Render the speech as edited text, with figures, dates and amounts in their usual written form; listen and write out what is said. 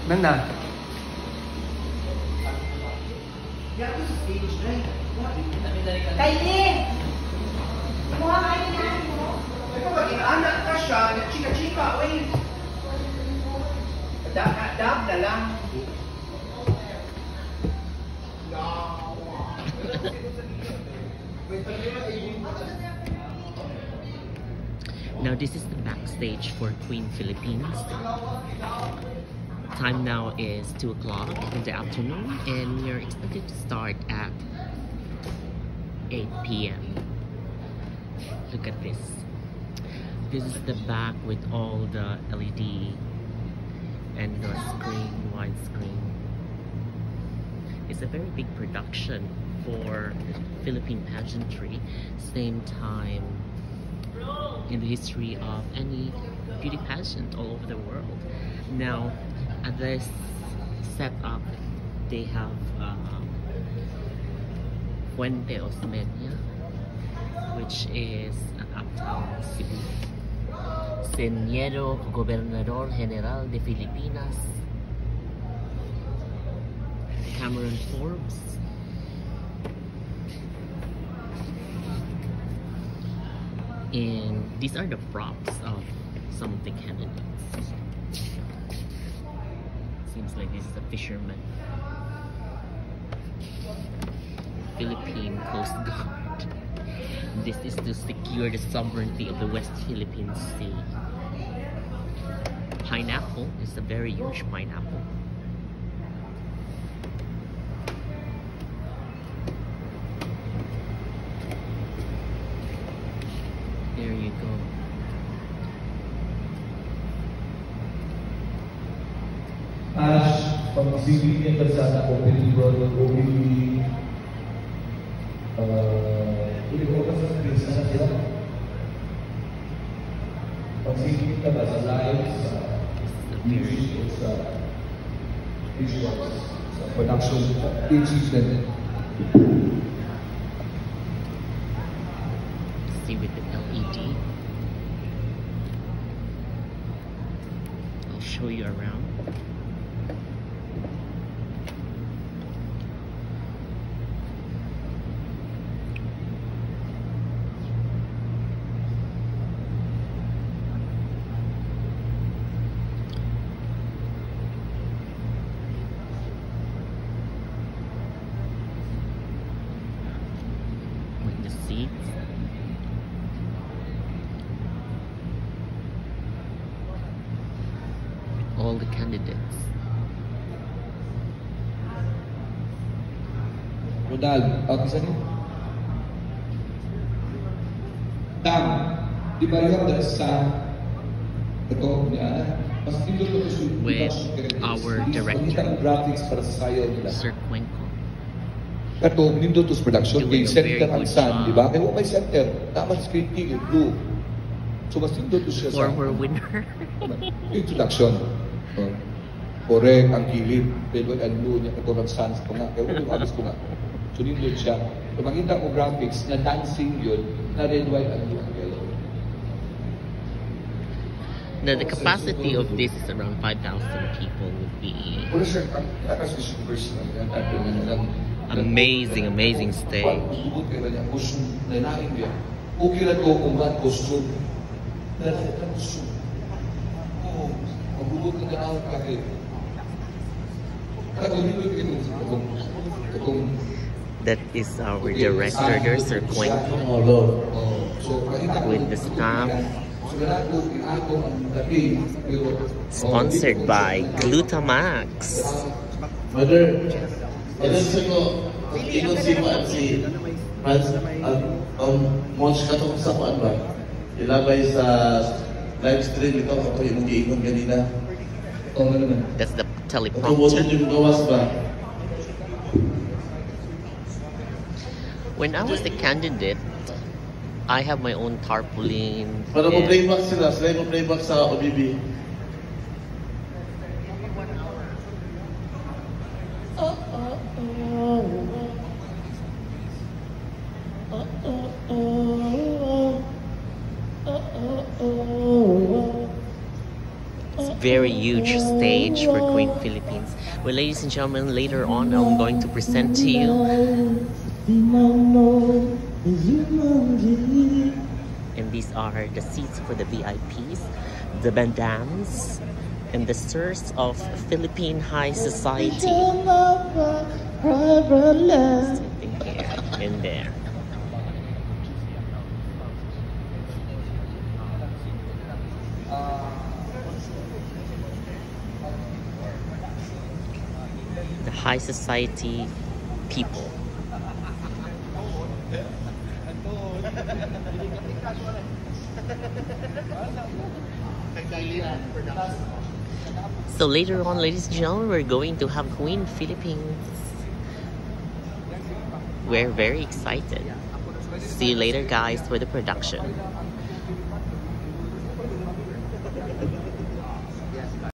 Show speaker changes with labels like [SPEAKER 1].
[SPEAKER 1] Nana.
[SPEAKER 2] Kylie! Kumuha kayo na mo.
[SPEAKER 3] Ito maging anak ka siya, nagchika-chika, uy. Dab na lang.
[SPEAKER 4] Now this is the backstage for Queen Philippines. Time now is 2 o'clock in the afternoon and we are expected to start at 8 p.m. Look at this. This is the back with all the LED and the screen, widescreen. It's a very big production for Philippine pageantry. Same time in the history of any beauty pageant all over the world. Now, at this setup, they have Fuente Osmeña, which is an uptown Cebu. Señero Gobernador General de Filipinas, Cameron Forbes, and these are the props of some of the candidates. Seems like this is a fisherman. Philippine Coast Guard. This is to secure the sovereignty of the West Philippine Sea. Pineapple is a very huge pineapple. There you go.
[SPEAKER 5] Ash, pag-isipin niya sa opening road, opening hindi ko kasi sa pizza na sila. Pag-isipin ka ba sa live, sa music, o sa visuals, sa production, sa achievement.
[SPEAKER 4] See with the LED. I'll show you around. With the seats. All the candidates.
[SPEAKER 5] Ronald, isa niyo? Tam, di ba yung that sa ito, niya, mas dito ko
[SPEAKER 4] With our director,
[SPEAKER 5] graphics para sa sayo nila.
[SPEAKER 4] Sir Cuenco.
[SPEAKER 5] Kato, nindot to production,
[SPEAKER 4] Doing
[SPEAKER 5] kay
[SPEAKER 4] a
[SPEAKER 5] center
[SPEAKER 4] very
[SPEAKER 5] ang
[SPEAKER 4] good
[SPEAKER 5] sun,
[SPEAKER 4] job.
[SPEAKER 5] di ba? Kaya may center, tama screen king, blue. So, mas nindot to siya sa
[SPEAKER 4] Former winner.
[SPEAKER 5] introduction. Correct, ang kilid. Pero ang blue niya, ito ng sun ko nga. Kaya yung abis ko nga. So, nindot siya. So, makita ko graphics na dancing yun, na red, white, and blue, and yellow.
[SPEAKER 4] Now, the capacity of this is around 5,000 people would be
[SPEAKER 5] Wala siya, ang akas is personal.
[SPEAKER 4] amazing, amazing stage.
[SPEAKER 5] Pag-ubot kayo niya, costume, nanain niya. Okay na ko kung ba't costume. Nanain na costume. Oo, pag-ubot na gano'n ka kayo.
[SPEAKER 4] That is our director there, Sir Cuenco, with the staff. Sponsored by Glutamax.
[SPEAKER 6] Mother, sa ko, ingon si Maan si Franz, Mons katong sa kuan ba? Ilabay sa live stream ito, ako yung giingon kanina.
[SPEAKER 4] That's the teleprompter.
[SPEAKER 6] Tubusin yung gawas ba?
[SPEAKER 4] When I was the candidate, I have my own tarpaulin.
[SPEAKER 6] Para mo
[SPEAKER 4] and-
[SPEAKER 6] playback sila mo playback sa OBB.
[SPEAKER 4] very huge stage for Queen Philippines. Well, ladies and gentlemen, later on I'm going to present to you. And these are the seats for the VIPs, the bandams, and the sirs of Philippine High Society. Sitting here and there. The High Society people. So later on, ladies and gentlemen, we're going to have Queen Philippines. We're very excited. See you later, guys, for the production.